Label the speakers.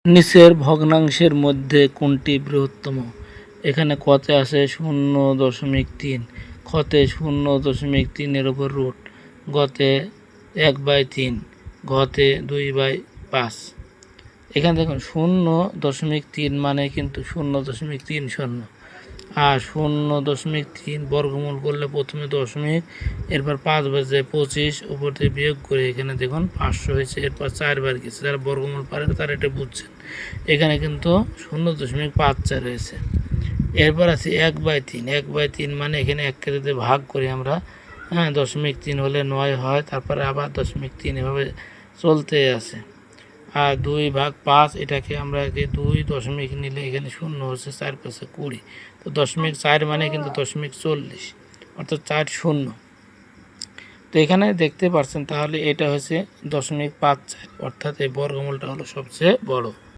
Speaker 1: নিচের ভগ্নাংশের মধ্যে কোনটি বৃহত্তম? এখানে কতে আছে 0.3, খতে 0.3 উপর রুট, গতে 1/3, ঘতে 2/5। এখানে দেখুন 0.3 মানে কিন্তু 0.30, আর 0.3 বর্গমূল করলে প্রথমে দশমিক, এরপর 5 বাজে 25, উপর থেকে বিয়োগ করে এখানে দেখুন 500 হয়েছে, এরপর 4 বার গেছে। যারা বর্গমূল পারেন তারা এটা বুঝছেন। এখানে কিন্তু 0.54 হয়েছে। এরপর আছে 1/3, 1/3 মানে এখানে 1 কে যদি ভাগ করি আমরা, 0.3 হলে 9 হয়, তারপরে আবার 0.3 এভাবে চলতে আছে। আর 2/5, এটাকে আমরা 2 দশমিক নিলে এখানে 0 হচ্ছে, 4 5 20, তো 0.4 মানে কিন্তু 0.40, অর্থাৎ 4 0। তো এখানে দেখতে পাচ্ছেন, তাহলে এটা হচ্ছে 0.54, অর্থাৎ এই বর্গমূলটা হলো সবচেয়ে বড়।